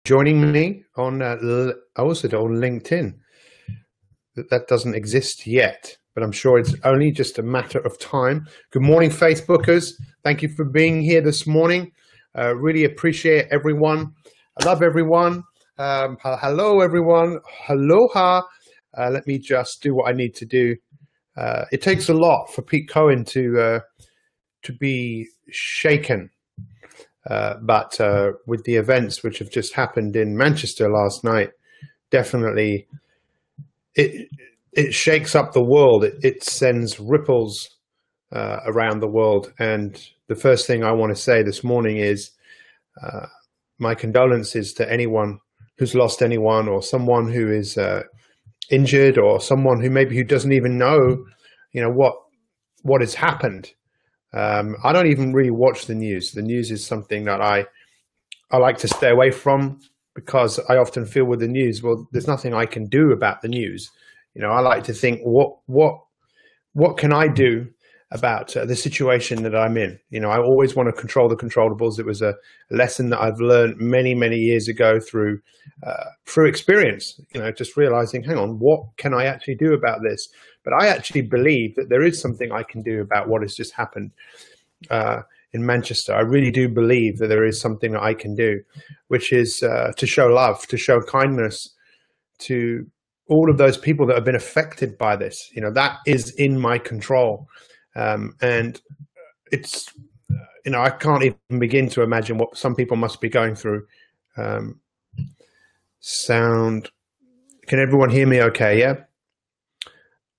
joining me on also on LinkedIn. That doesn't exist yet, but I'm sure it's only just a matter of time. Good morning, Facebookers. Thank you for being here this morning. Really appreciate everyone. I love everyone. Hello, everyone. Aloha. Let me just do what I need to do. It takes a lot for Pete Cohen to be shaken. But with the events which have just happened in Manchester last night, definitely it shakes up the world. It sends ripples around the world. And the first thing I want to say this morning is my condolences to anyone who's lost anyone, or someone who is injured, or someone who doesn't even know, what has happened. I don't even really watch the news. The news is something that I like to stay away from, because I often feel with the news, well, there's nothing I can do about the news. I like to think, what can I do about the situation that I'm in? I always want to control the controllables. It was a lesson that I've learned many, many years ago through experience, just realizing, hang on, what can I actually do about this? But I actually believe that there is something I can do about what has just happened in Manchester. I really do believe that there is something that I can do, which is to show love, to show kindness to all of those people that have been affected by this. That is in my control. And it's, I can't even begin to imagine what some people must be going through. Sound. Can everyone hear me okay? Yeah.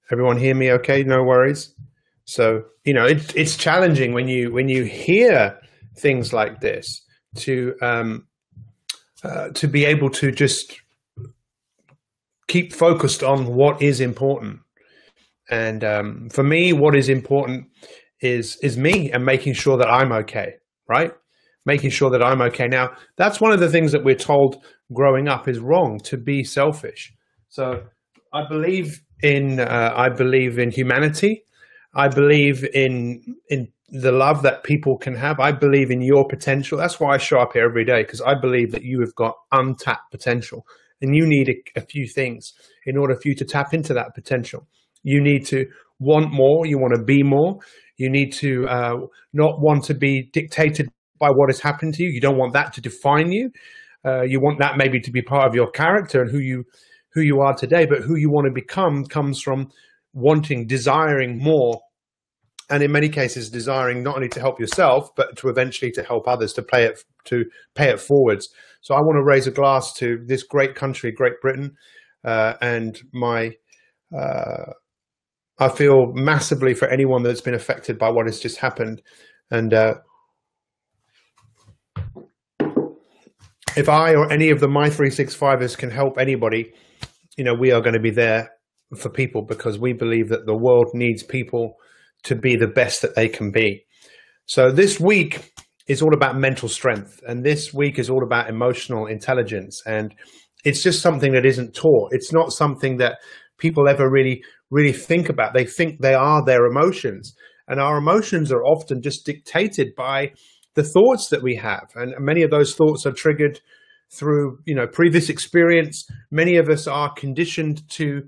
Everyone hear me okay? No worries. So, it's challenging when you hear things like this to be able to just keep focused on what is important. And for me, what is important is me, and making sure that I'm okay, right? Making sure that I'm okay. Now, that's one of the things that we're told growing up is wrong, to be selfish. So I believe in humanity. I believe in the love that people can have. I believe in your potential. That's why I show up here every day, because I believe that you have got untapped potential, and you need a few things in order for you to tap into that potential. You need to want more. You want to be more. You need to not want to be dictated by what has happened to you. You don't want that to define you. You want that maybe to be part of your character and who you are today. But who you want to become comes from wanting, desiring more. And in many cases, desiring not only to help yourself, but to eventually to help others, to pay it forwards. So I want to raise a glass to this great country, Great Britain, and I feel massively for anyone that's been affected by what has just happened. And if I or any of the My365ers can help anybody, we are going to be there for people, because we believe that the world needs people to be the best that they can be. So this week is all about mental strength, and this week is all about emotional intelligence. And it's just something that isn't taught. It's not something that people ever really think about. They think they are their emotions, and our emotions are often just dictated by the thoughts that we have. And many of those thoughts are triggered through, previous experience. Many of us are conditioned to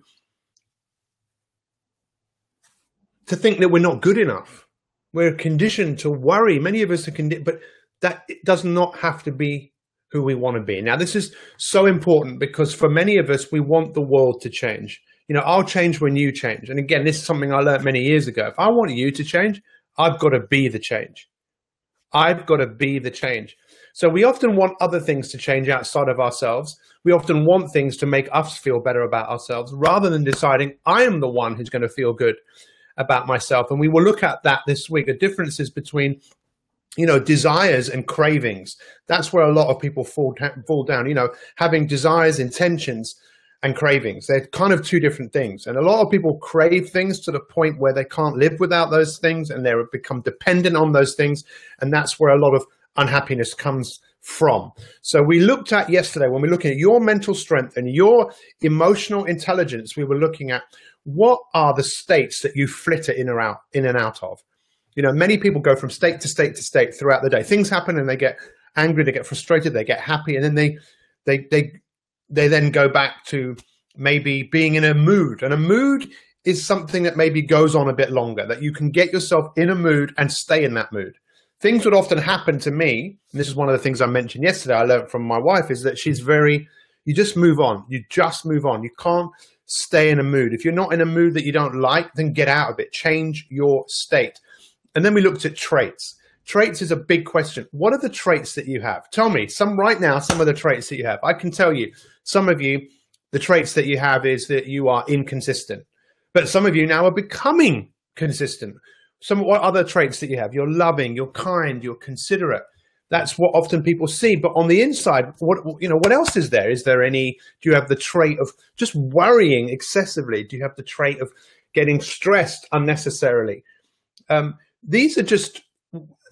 think that we're not good enough. We're conditioned to worry. Many of us are but that does not have to be who we want to be. Now, this is so important, because for many of us, we want the world to change. I'll change when you change. And again, this is something I learned many years ago. If I want you to change, I've got to be the change. I've got to be the change. So we often want other things to change outside of ourselves. We often want things to make us feel better about ourselves, rather than deciding I am the one who's going to feel good about myself. And we will look at that this week, the differences between desires and cravings. That's where a lot of people fall down, having desires, intentions, and cravings. They're kind of two different things. And a lot of people crave things to the point where they can't live without those things, and they become dependent on those things. And that's where a lot of unhappiness comes from. So we looked at yesterday, when we're looking at your mental strength and your emotional intelligence, we were looking at what are the states that you flitter in and out of. Many people go from state to state to state throughout the day. Things happen and they get angry, they get frustrated, they get happy, and then they then go back to maybe being in a mood. And a mood is something that maybe goes on a bit longer, that you can get yourself in a mood and stay in that mood. Things would often happen to me, and this is one of the things I mentioned yesterday, I learned from my wife, is that she's you just move on. You just move on. You can't stay in a mood. If you're not in a mood that you don't like, then get out of it. Change your state. And then we looked at traits. Traits is a big question. What are the traits that you have? Tell me right now, some of the traits that you have. I can tell you, some of you, the traits that you have is that you are inconsistent. But some of you now are becoming consistent. What other traits that you have? You're loving, you're kind, you're considerate. That's what often people see. But on the inside, what else is there? Do you have the trait of just worrying excessively? Do you have the trait of getting stressed unnecessarily? These are just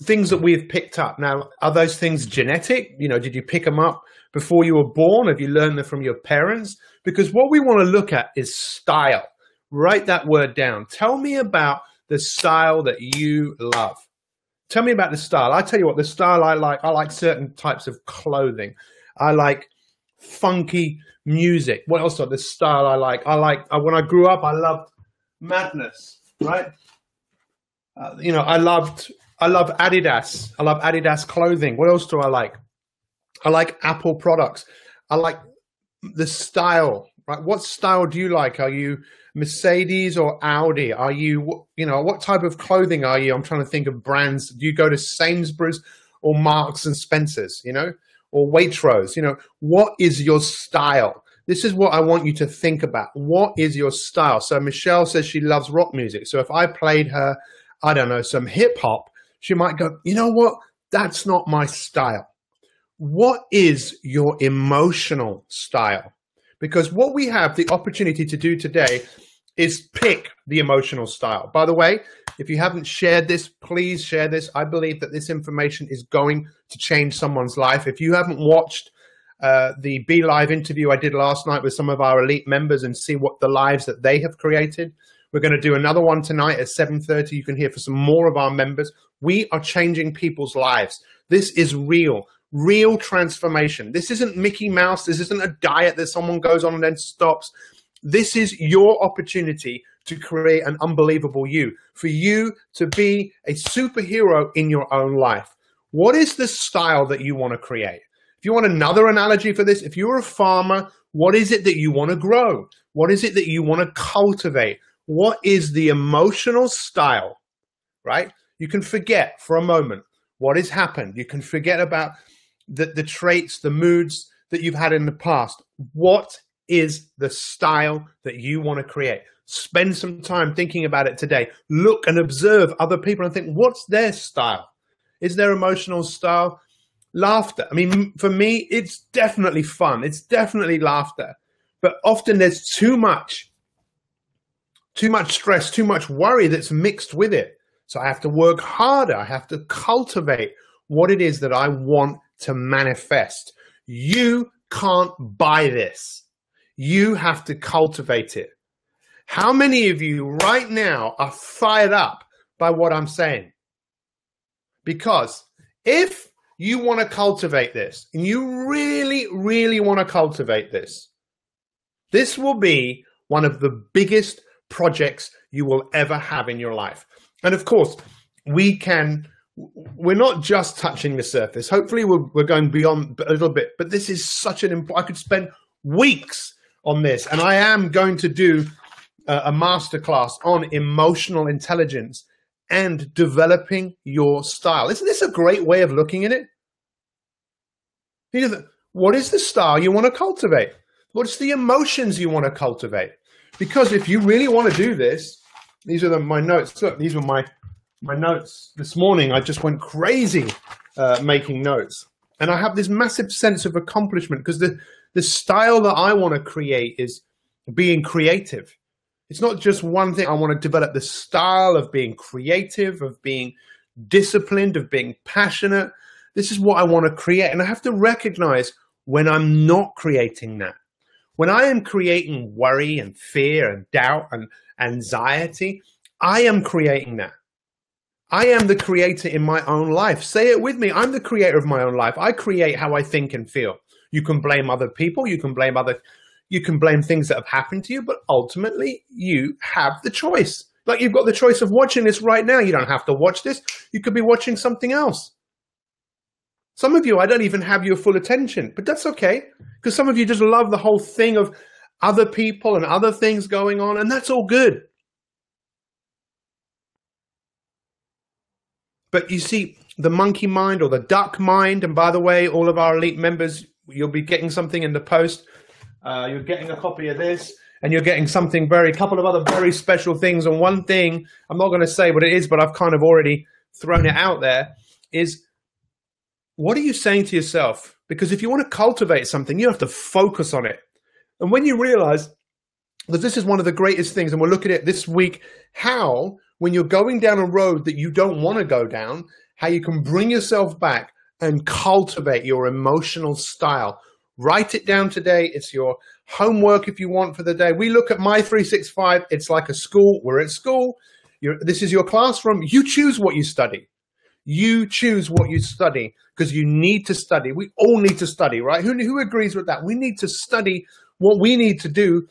things that we've picked up. Now, are those things genetic? Did you pick them up before you were born? Have you learned them from your parents? Because what we want to look at is style. Write that word down. Tell me about the style that you love. Tell me about the style. I tell you what, the style I like certain types of clothing. I like funky music. What else? The style I like. When I grew up, I loved Madness, right? I love Adidas. I love Adidas clothing. What else do I like? I like Apple products. I like the style, right? What style do you like? Are you Mercedes or Audi? Are you, what type of clothing are you? I'm trying to think of brands. Do you go to Sainsbury's or Marks and Spencer's, or Waitrose? What is your style? This is what I want you to think about. What is your style? So Michelle says she loves rock music. So if I played her, I don't know, some hip hop, she might go, you know what? That's not my style. What is your emotional style? Because what we have the opportunity to do today is pick the emotional style. By the way, if you haven't shared this, please share this. I believe that this information is going to change someone's life. If you haven't watched the Be Live interview I did last night with some of our elite members and see what the lives that they have created, we're going to do another one tonight at 7:30. You can hear for some more of our members. We are changing people's lives. This is real transformation. This isn't Mickey Mouse. This isn't a diet that someone goes on and then stops. This is your opportunity to create an unbelievable you, for you to be a superhero in your own life. What is the style that you want to create? If you want another analogy for this, if you're a farmer, what is it that you want to grow? What is it that you want to cultivate? What is the emotional style, right? You can forget for a moment what has happened. You can forget about the traits, the moods that you've had in the past. What is the style that you want to create? Spend some time thinking about it today. Look and observe other people and think, what's their style? Is their emotional style laughter? I mean, for me, it's definitely fun. It's definitely laughter. But often there's too much stress, too much worry that's mixed with it. So I have to work harder. I have to cultivate what it is that I want to manifest. You can't buy this. You have to cultivate it. How many of you right now are fired up by what I'm saying? Because if you want to cultivate this, and you really, really want to cultivate this, this will be one of the biggest projects you will ever have in your life. And of course, we're not just touching the surface. Hopefully we're going beyond a little bit, but this is such I could spend weeks on this. And I am going to do a masterclass on emotional intelligence and developing your style. Isn't this a great way of looking at it? What is the style you want to cultivate? What's the emotions you want to cultivate? Because if you really want to do this, these are my notes. Look, these were my notes this morning. I just went crazy making notes. And I have this massive sense of accomplishment because the style that I want to create is being creative. It's not just one thing. I want to develop the style of being creative, of being disciplined, of being passionate. This is what I want to create. And I have to recognize when I'm not creating that. When I am creating worry and fear and doubt and anxiety, I am creating that. I am the creator in my own life. Say it with me. I'm the creator of my own life. I create how I think and feel. You can blame other people. You can blame things that have happened to you, but ultimately you have the choice. Like you've got the choice of watching this right now. You don't have to watch this. You could be watching something else. Some of you, I don't even have your full attention, but that's okay. Because some of you just love the whole thing of other people and other things going on, and that's all good. But you see, the monkey mind or the duck mind, and by the way, all of our elite members, you'll be getting something in the post. You're getting a copy of this, and you're getting something a couple of other very special things. And one thing, I'm not going to say what it is, but I've kind of already thrown it out there, is what are you saying to yourself? Because if you want to cultivate something, you have to focus on it. And when you realize that this is one of the greatest things, and we'll look at it this week, how when you're going down a road that you don't want to go down, how you can bring yourself back and cultivate your emotional style. Write it down today. It's your homework if you want for the day. We look at My 365. It's like a school. We're at school. This is your classroom. You choose what you study. You choose what you study because you need to study. We all need to study, right? Who agrees with that? We need to study what we need to do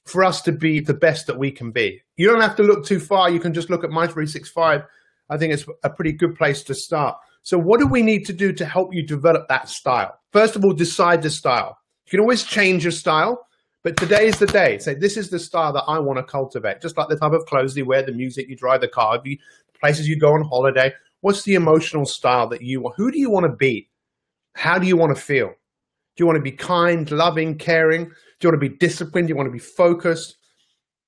for us to be the best that we can be. You don't have to look too far. You can just look at My 365. I think it's a pretty good place to start. So what do we need to do to help you develop that style? First of all, decide the style. You can always change your style, but today is the day. Say, this is the style that I want to cultivate. Just like the type of clothes you wear, the music you drive, the car, the places you go on holiday. What's the emotional style that you want? Who do you want to be? How do you want to feel? Do you want to be kind, loving, caring? Do you want to be disciplined? Do you want to be focused?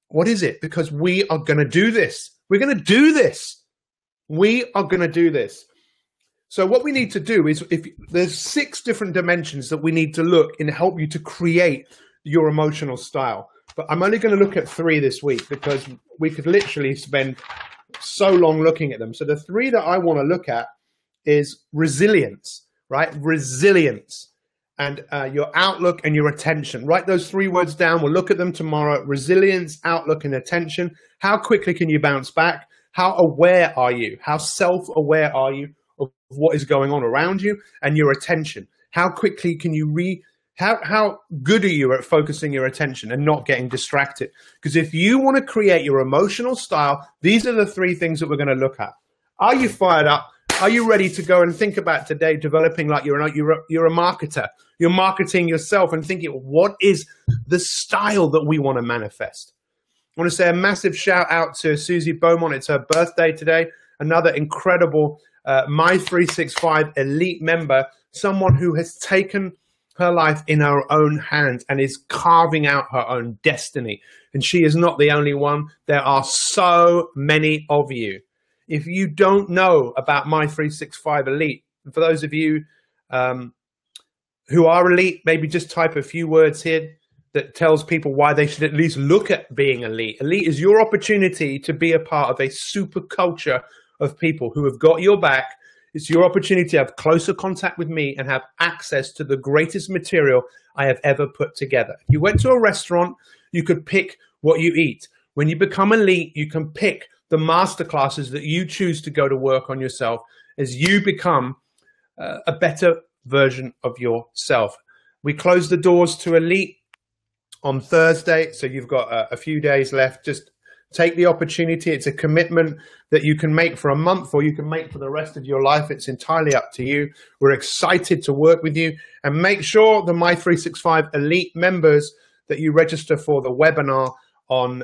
What is it? Because we are going to do this. We're going to do this. We are going to do this. So what we need to do is, if there's 6 different dimensions that we need to look and help you to create your emotional style. But I'm only going to look at 3 this week because we could literally spend so long looking at them. So the 3 that I want to look at is resilience, right? Resilience and your outlook and your attention. Write those 3 words down. We'll look at them tomorrow. Resilience, outlook, and attention. How quickly can you bounce back? How aware are you? How self-aware are you of what is going on around you? And your attention. How quickly can you how good are you at focusing your attention and not getting distracted? Because if you want to create your emotional style, these are the 3 things that we're going to look at. Are you fired up? Are you ready to go and think about today developing like you're a marketer? You're marketing yourself and thinking, what is the style that we want to manifest? I want to say a massive shout out to Susie Beaumont. It's her birthday today. Another incredible My 365 elite member, someone who has taken her life in her own hands and is carving out her own destiny. And she is not the only one. There are so many of you. If you don't know about My 365 Elite, for those of you who are elite, maybe just type a few words here that tells people why they should at least look at being elite. Elite is your opportunity to be a part of a super culture of people who have got your back. It's your opportunity to have closer contact with me and have access to the greatest material I have ever put together. If you went to a restaurant, you could pick what you eat. When you become elite, you can pick the masterclasses that you choose to go to work on yourself as you become a better version of yourself. We close the doors to elite on Thursday, so you've got a few days left. Just take the opportunity. It's a commitment that you can make for a month or you can make for the rest of your life. It's entirely up to you. We're excited to work with you. And make sure the My 365 Elite members that you register for the webinar on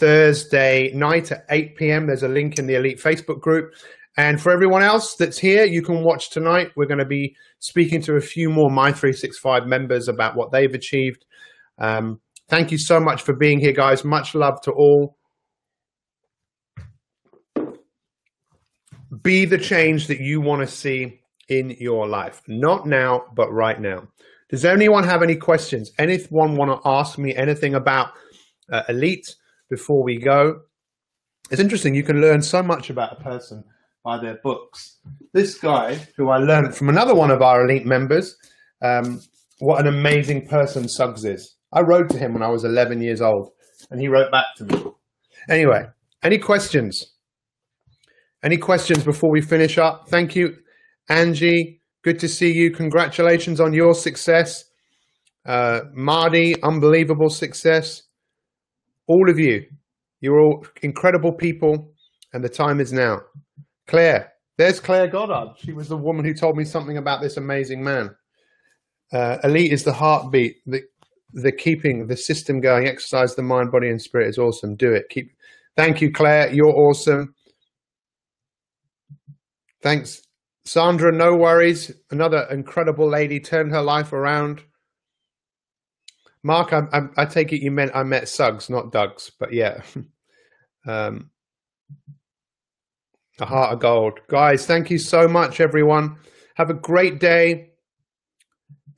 Thursday night at 8 p.m. There's a link in the Elite Facebook group. And for everyone else that's here, you can watch tonight. We're going to be speaking to a few more My 365 members about what they've achieved. Thank you so much for being here, guys. Much love to all. Be the change that you want to see in your life. Not now, but right now. Does anyone have any questions? Anyone want to ask me anything about Elite before we go? It's interesting. You can learn so much about a person by their books. This guy, who I learned from another one of our Elite members, what an amazing person Suggs is. I wrote to him when I was 11 years old, and he wrote back to me. Anyway, any questions? Any questions before we finish up? Thank you, Angie, good to see you. Congratulations on your success. Marty, unbelievable success. All of you, you're all incredible people, and the time is now. Claire, there's Claire Goddard. She was the woman who told me something about this amazing man. Elite is the heartbeat, the keeping the system going. Exercise the mind, body, and spirit is awesome. Do it. Thank you, Claire. You're awesome. Thanks, Sandra. No worries. Another incredible lady turned her life around. Mark, I take it you meant I met Suggs, not Dougs, but yeah. A heart of gold. Guys, thank you so much, everyone. Have a great day.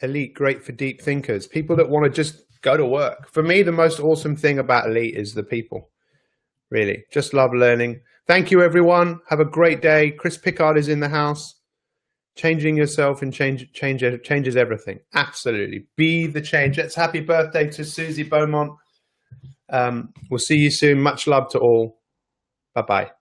Elite, great for deep thinkers. People that want to just go to work. For me, the most awesome thing about Elite is the people. Really, just love learning. Thank you, everyone. Have a great day. Chris Pickard is in the house. Changing yourself and changes everything. Absolutely. Be the change. Let's happy birthday to Susie Beaumont. We'll see you soon. Much love to all. Bye-bye.